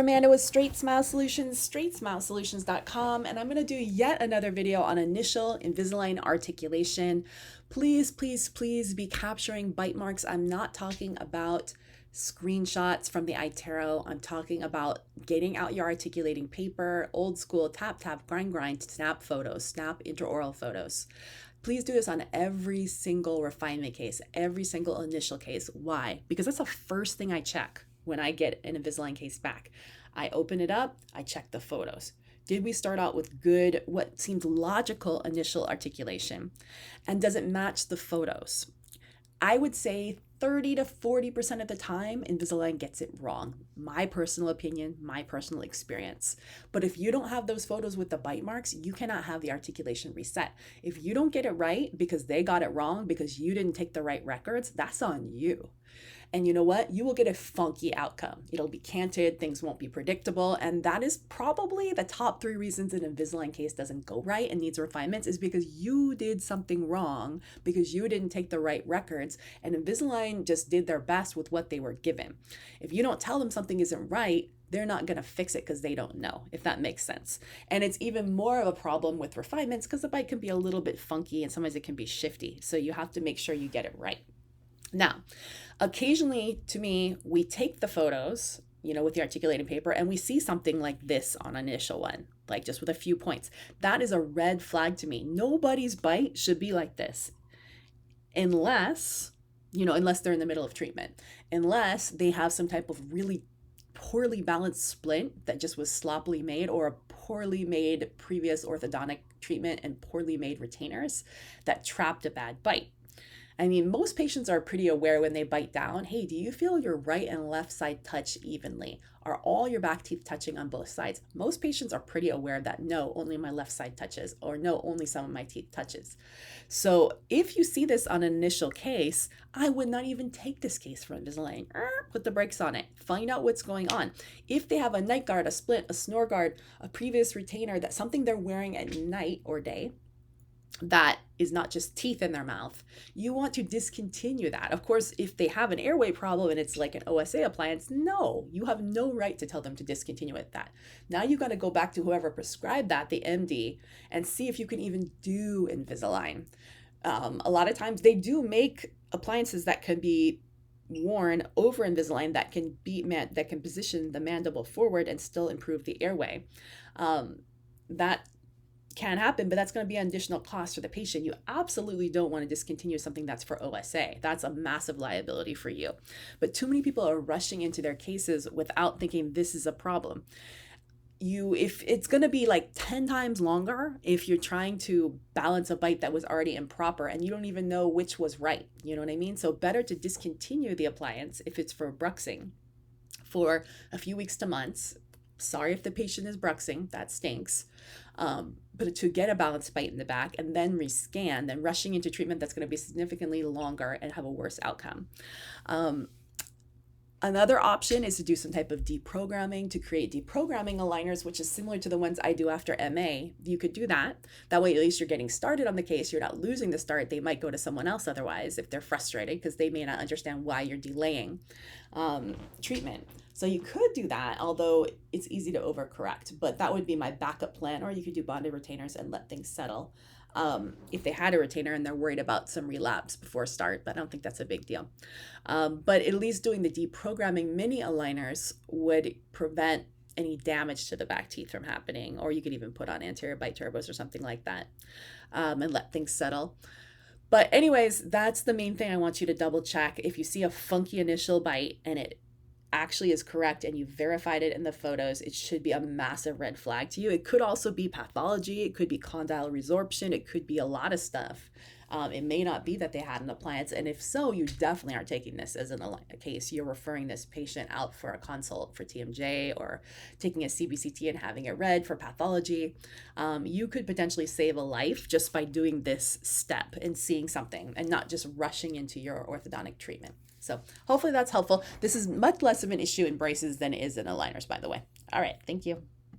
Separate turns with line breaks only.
Amanda with Straightsmile Solutions, straightsmilesolutions.com, and I'm going to do yet another video on initial Invisalign articulation. Please, please, please be capturing bite marks. I'm not talking about screenshots from the iTero. I'm talking about getting out your articulating paper, old school tap, tap, grind, grind, snap photos, snap intraoral photos. Please do this on every single refinement case, every single initial case. Why? Because that's the first thing I check when I get an Invisalign case back. I open it up, I check the photos. Did we start out with good, what seems logical initial articulation? And does it match the photos? I would say 30 to 40% of the time, Invisalign gets it wrong. My personal opinion, my personal experience. But if you don't have those photos with the bite marks, you cannot have the articulation reset. If you don't get it right because they got it wrong, because you didn't take the right records, that's on you. And you know what? You will get a funky outcome. It'll be canted, things won't be predictable. And that is probably the top 3 reasons an Invisalign case doesn't go right and needs refinements, is because you did something wrong, because you didn't take the right records. And Invisalign just did their best with what they were given. If you don't tell them something isn't right, they're not going to fix it because they don't know, if that makes sense. And it's even more of a problem with refinements because the bite can be a little bit funky and sometimes it can be shifty. So you have to make sure you get it right. Now, occasionally to me, we take the photos, with the articulating paper, and we see something like this on an initial one, like just with a few points. That is a red flag to me. Nobody's bite should be like this unless they're in the middle of treatment, unless they have some type of really poorly balanced splint that just was sloppily made, or a poorly made previous orthodontic treatment and poorly made retainers that trapped a bad bite. I mean, most patients are pretty aware when they bite down, hey, do you feel your right and left side touch evenly? Are all your back teeth touching on both sides? Most patients are pretty aware that no, only my left side touches, or no, only some of my teeth touches. So if you see this on an initial case, I would not even take this case for Invisalign. Put the brakes on it. Find out what's going on. If they have a night guard, a splint, a snore guard, a previous retainer, that's something they're wearing at night or day, that is not just teeth in their mouth, you want to discontinue that. Of course, if they have an airway problem and it's like an OSA appliance, no, you have no right to tell them to discontinue with that. Now you got to go back to whoever prescribed that, the MD, and see if you can even do Invisalign. A lot of times they do make appliances that can be worn over Invisalign that can position the mandible forward and still improve the airway. That can happen, but that's going to be an additional cost for the patient. You absolutely don't want to discontinue something that's for OSA. That's a massive liability for you. But too many people are rushing into their cases without thinking this is a problem. If it's going to be like 10 times longer if you're trying to balance a bite that was already improper and you don't even know which was right. You know what I mean? So better to discontinue the appliance if it's for bruxing for a few weeks to months. Sorry if the patient is bruxing, that stinks. But to get a balanced bite in the back and then rescan, then rushing into treatment that's going to be significantly longer and have a worse outcome. Another option is to do some type of deprogramming, to create deprogramming aligners, which is similar to the ones I do after MA. You could do that. That way, at least you're getting started on the case. You're not losing the start. They might go to someone else otherwise if they're frustrated because they may not understand why you're delaying treatment. So you could do that, although it's easy to overcorrect, but that would be my backup plan. Or you could do bonded retainers and let things settle. If they had a retainer and they're worried about some relapse before start, but I don't think that's a big deal. But at least doing the deprogramming mini aligners would prevent any damage to the back teeth from happening, or you could even put on anterior bite turbos or something like that, and let things settle. But anyways, that's the main thing I want you to double check. If you see a funky initial bite and it actually is correct and you verified it in the photos, it should be a massive red flag to you. It could also be pathology, it could be condyle resorption, it could be a lot of stuff. It may not be that they had an appliance, and if so, you definitely aren't taking this as a case. You're referring this patient out for a consult for TMJ, or taking a CBCT and having it read for pathology. You could potentially save a life just by doing this step and seeing something and not just rushing into your orthodontic treatment. So hopefully that's helpful. This is much less of an issue in braces than it is in aligners, by the way. All right, thank you.